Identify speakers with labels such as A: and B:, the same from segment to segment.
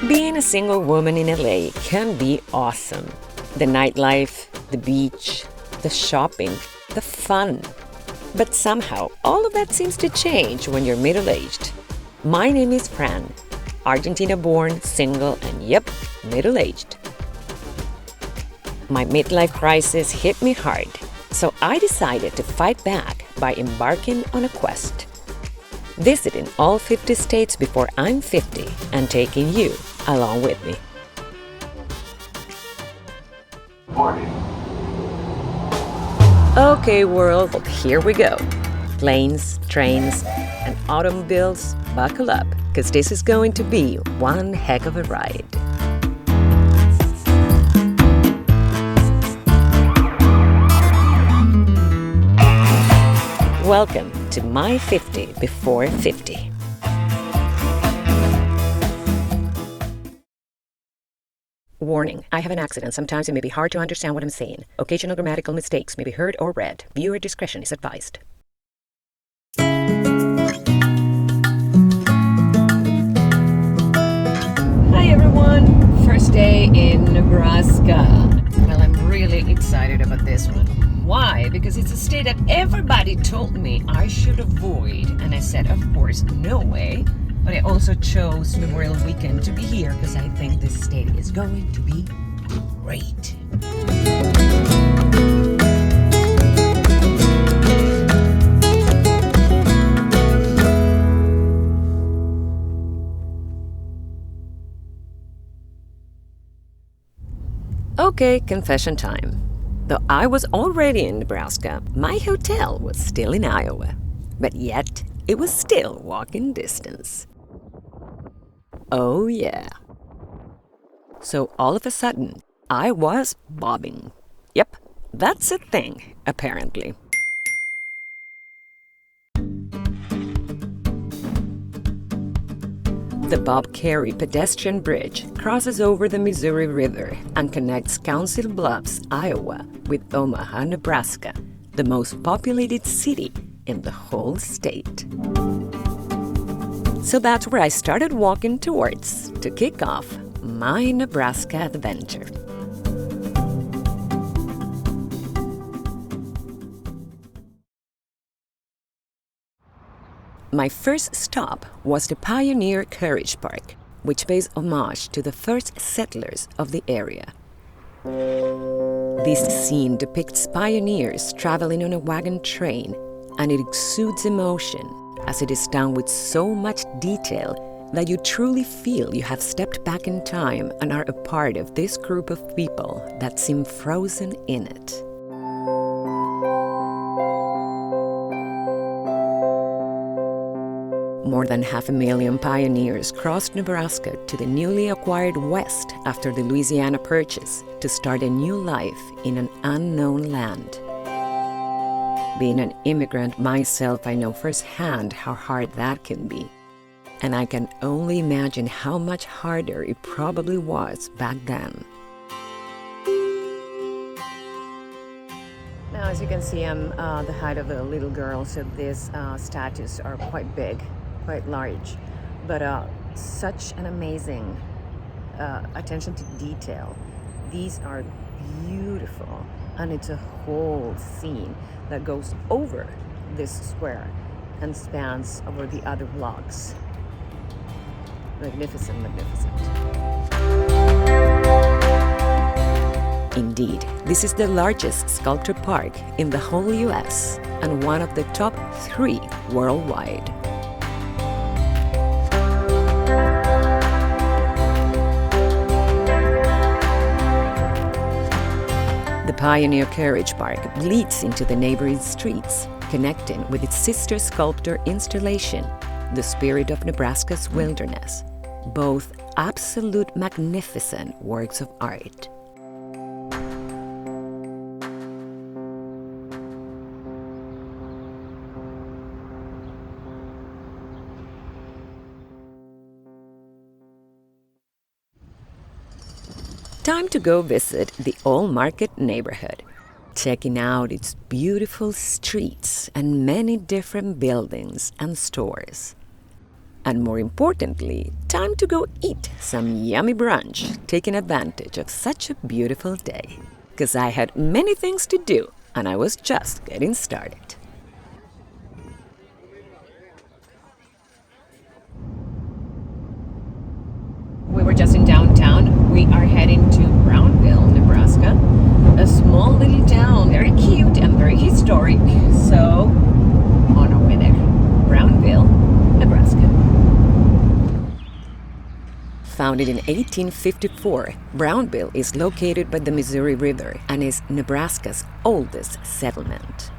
A: Being a single woman in LA can be awesome. The nightlife, the beach, the shopping, the fun. But somehow, all of that seems to change when you're middle-aged. My name is Fran, Argentina-born, single, and yep, middle-aged. My midlife crisis hit me hard, so I decided to fight back by embarking on a quest. Visiting all 50 states before I'm 50 and taking you along with me. Okay, world, here we go. Planes, trains, and automobiles, buckle up, because this is going to be one heck of a ride. Welcome to my 50 before 50. Warning, I have an accent. Sometimes it may be hard to understand what I'm saying. Occasional grammatical mistakes may be heard or read. Viewer discretion is advised. Hi everyone! First day in Nebraska. Well, I'm really excited about this one. Why? Because it's a state that everybody told me I should avoid. And I said, of course, no way. But I also chose Memorial Weekend to be here because I think this state is going to be great. Okay, confession time. Though I was already in Nebraska, my hotel was still in Iowa. But yet, it was still walking distance. Oh yeah. So all of a sudden, I was bobbing. Yep, that's a thing, apparently. The Bob Kerrey Pedestrian Bridge crosses over the Missouri River and connects Council Bluffs, Iowa, with Omaha, Nebraska, the most populated city in the whole state. So that's where I started walking towards to kick off my Nebraska adventure. My first stop was the pioneer Carriage Park, which pays homage to the first settlers of the area. This scene depicts pioneers traveling on a wagon train, and it exudes emotion as it is done with so much detail that you truly feel you have stepped back in time and are a part of this group of people that seem frozen in it. More than 500,000 pioneers crossed Nebraska to the newly acquired West after the Louisiana Purchase to start a new life in an unknown land. Being an immigrant myself, I know firsthand how hard that can be. And I can only imagine how much harder it probably was back then. Now, as you can see, I'm the height of a little girl, so these statues are quite big, quite large. But such an amazing attention to detail. These are beautiful, and it's a whole scene that goes over this square and spans over the other blocks. Magnificent, magnificent. Indeed, this is the largest sculpture park in the whole US and one of the top 3 worldwide. The Pioneer Carriage Park bleeds into the neighboring streets, connecting with its sister sculpture installation, The Spirit of Nebraska's Wilderness, both absolute magnificent works of art. Time to go visit the Old Market neighborhood, checking out its beautiful streets and many different buildings and stores. And more importantly, time to go eat some yummy brunch, taking advantage of such a beautiful day. Because I had many things to do, and I was just getting started. We were just in downtown. We are heading to Brownville, Nebraska. A small little town, very cute and very historic. So, on our way there. Brownville, Nebraska. Founded in 1854, Brownville is located by the Missouri River and is Nebraska's oldest settlement.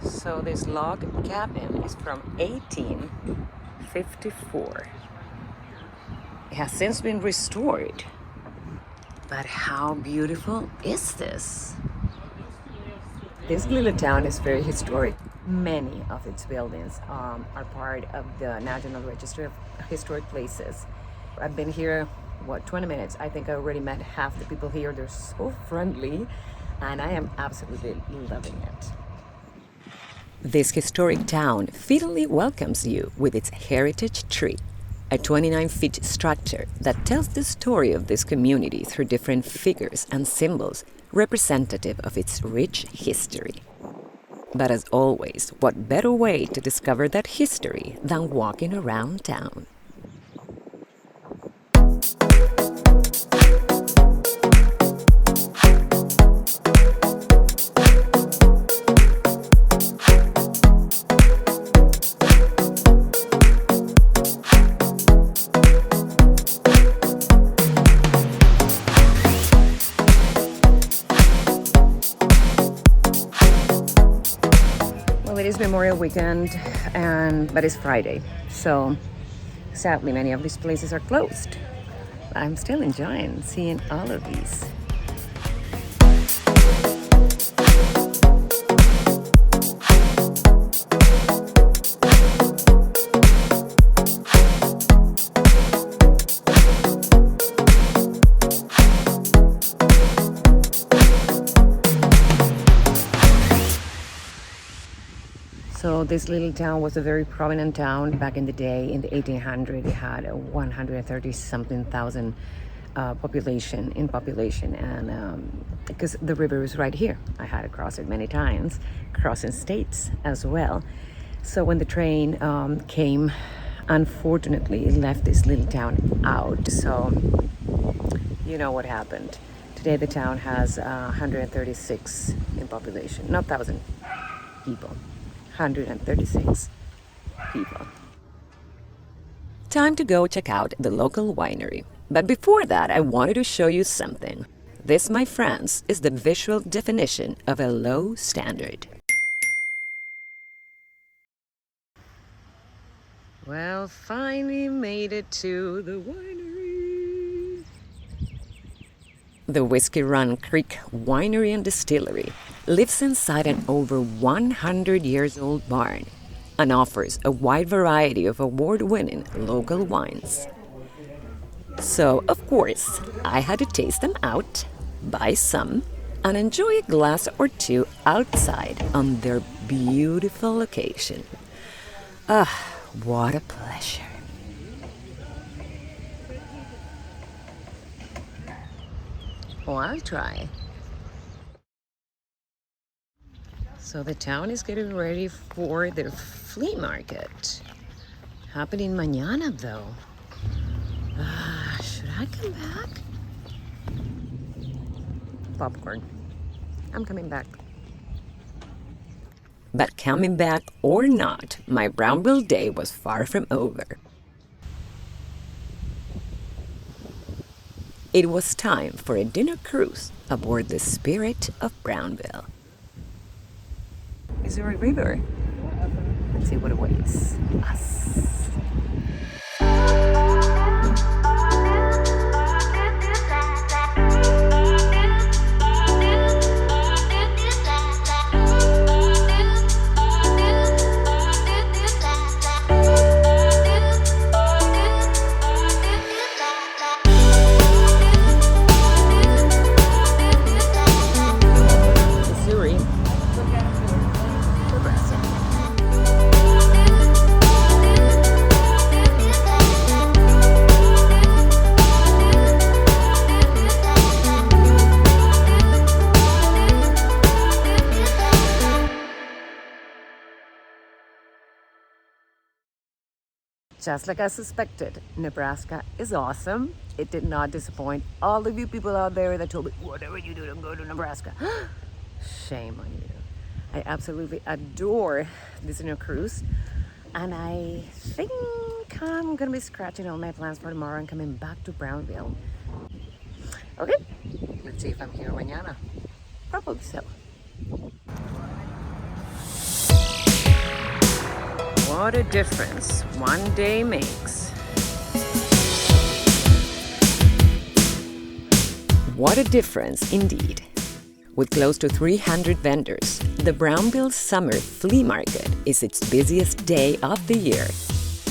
A: So this log cabin is from 1854. It has since been restored. But how beautiful is this? This little town is very historic. Many of its buildings are part of the National Register of Historic Places. I've been here, 20 minutes. I think I already met half the people here. They're so friendly, and I am absolutely loving it. This historic town fittingly welcomes you with its heritage tree, a 29-foot structure that tells the story of this community through different figures and symbols representative of its rich history. But as always, what better way to discover that history than walking around town? It is Memorial Weekend, but it's Friday, so sadly many of these places are closed. I'm still enjoying seeing all of these. So this little town was a very prominent town back in the day. In the 1800s, it had a 130-something thousand population, and because the river is right here. I had to cross it many times, crossing states as well. So when the train came, unfortunately, it left this little town out. So you know what happened. Today the town has 136 in population, not 1,000 people. 136 people. Time to go check out the local winery. But before that, I wanted to show you something. This, my friends, is the visual definition of a low standard. Well, finally made it to the winery. The Whiskey Run Creek Winery and Distillery lives inside an over 100 years old barn and offers a wide variety of award-winning local wines. So, of course, I had to taste them out, buy some, and enjoy a glass or two outside on their beautiful location. Ah, what a pleasure. Oh, I'll try. So the town is getting ready for their flea market. Happening mañana, though. Should I come back? Popcorn. I'm coming back. But coming back or not, my Brownville day was far from over. It was time for a dinner cruise aboard the Spirit of Brownville. Is there a river? Let's see what awaits us. Just like I suspected, Nebraska is awesome. It did not disappoint all of you people out there that told me, whatever you do, don't go to Nebraska. Shame on you. I absolutely adore this new cruise. And I think I'm gonna be scratching all my plans for tomorrow and coming back to Brownville. Okay, let's see if I'm here mañana. Probably so. What a difference one day makes. What a difference indeed. With close to 300 vendors, the Brownville Summer Flea Market is its busiest day of the year.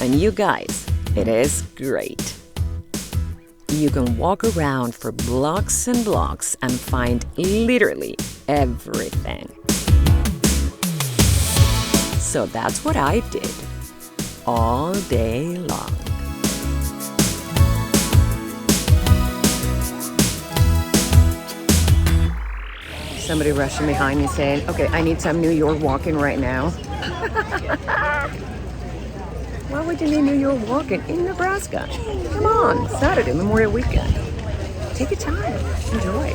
A: And you guys, it is great. You can walk around for blocks and blocks and find literally everything. So that's what I did all day long. Somebody rushing behind me saying, okay, I need some New York walking right now. Why would you need New York walking in Nebraska? Come on, Saturday, Memorial Weekend. Take your time, enjoy.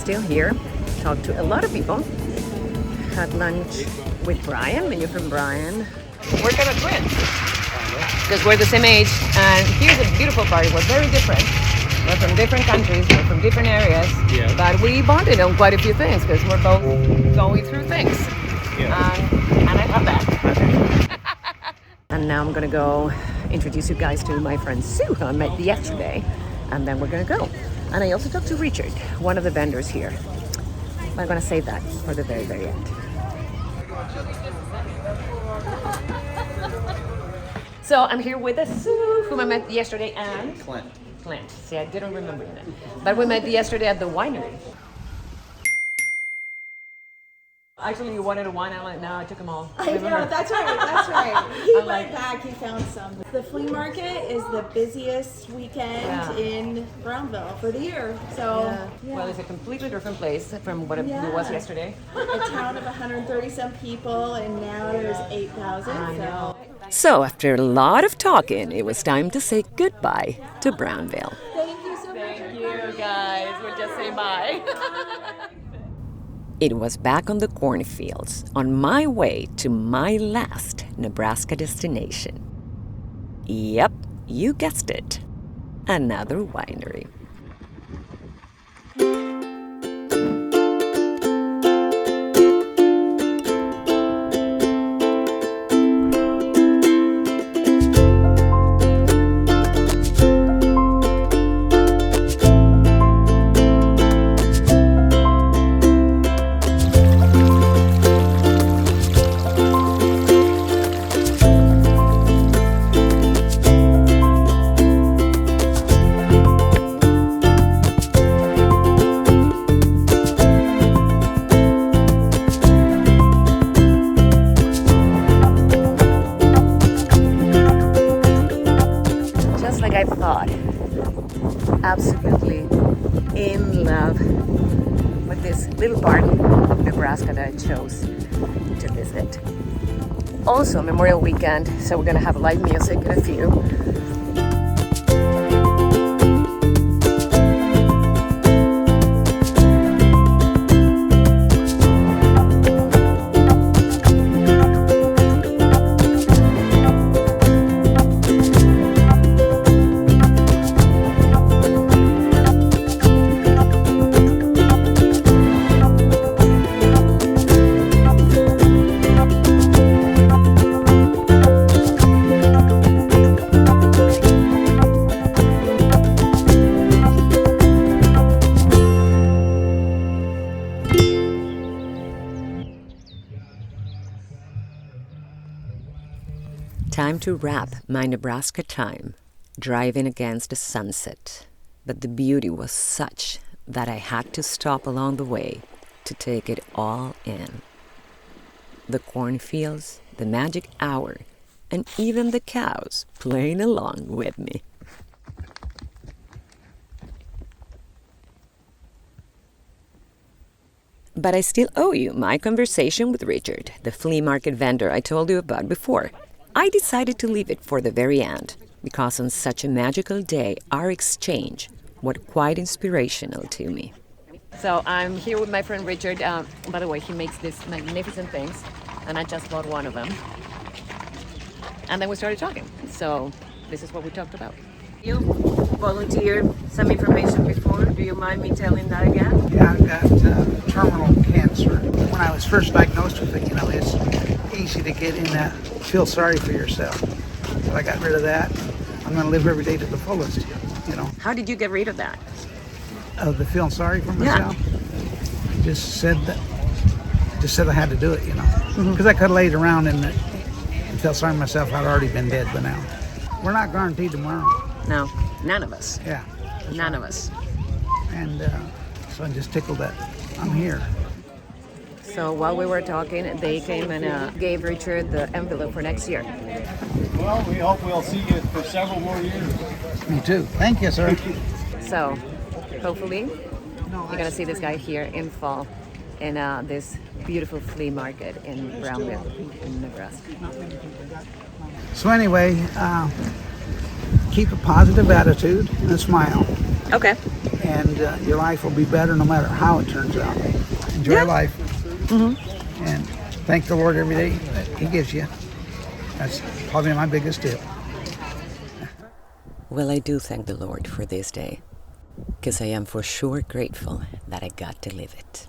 A: Still here, talked to a lot of people, had lunch with Brian, when you're from Brian. We're kind of twins, because we're the same age, and here's the beautiful part, we're very different. We're from different countries, we're from different areas, yeah. But we bonded on quite a few things, because we're both going through things, yeah. And I love that. And now I'm gonna go introduce you guys to my friend Sue, who I met yesterday, and then we're gonna go. And I also talked to Richard, one of the vendors here. I'm gonna save that for the very, very end. So I'm here with Sue, whom I met yesterday, and Clint. See, I didn't remember your name. But we met yesterday at the winery. Actually, you wanted a wine outlet. Now I took them all.
B: I know, that's right. He went back, he found some. The flea market is the busiest weekend in Brownville for the year. So,
A: Well, it's a completely different place from what it was yesterday.
B: A town of 130-some people, and now there's 8,000.
A: I know. So after a lot of talking, it was time to say goodbye to Brownville.
B: Thank you so much.
A: Thank you, guys. We're just saying bye. It was back on the cornfields, on my way to my last Nebraska destination. Yep, you guessed it. Another winery. Absolutely in love with this little part of Nebraska that I chose to visit. Also Memorial Weekend, so we're gonna have live music in a few. Time to wrap my Nebraska time, driving against the sunset. But the beauty was such that I had to stop along the way to take it all in. the cornfields, the magic hour, and even the cows playing along with me. But I still owe you my conversation with Richard, the flea market vendor I told you about before. I decided to leave it for the very end, because on such a magical day, our exchange was quite inspirational to me. So I'm here with my friend Richard. By the way, he makes these magnificent things, and I just bought one of them. And then we started talking. So this is what we talked about. You volunteered some information before. Do you mind me telling that again?
C: Yeah, I've got terminal cancer. When I was first diagnosed with it, it's easy to get in that feel sorry for yourself. So I got rid of that. I'm going to live every day to the fullest,
A: How did you get rid of that?
C: Of the feeling sorry for myself. I just said I had to do it, because I could have laid around and felt sorry for myself. I'd already been dead by now. We're not guaranteed tomorrow.
A: No, none of us.
C: Yeah.
A: None of us.
C: And so I'm just tickled that I'm here.
A: So while we were talking, they came and gave Richard the envelope for next year.
D: Well, we hope we'll see you for several more years.
C: Me too. Thank you, sir.
A: So hopefully you're going to see this guy here in fall in this beautiful flea market in Brownville, in Nebraska.
C: So anyway, keep a positive attitude and a smile.
A: Okay.
C: And your life will be better no matter how it turns out. Enjoy life. Mm-hmm. And thank the Lord every day that He gives you. That's probably my biggest tip.
A: Well, I do thank the Lord for this day, because I am for sure grateful that I got to live it.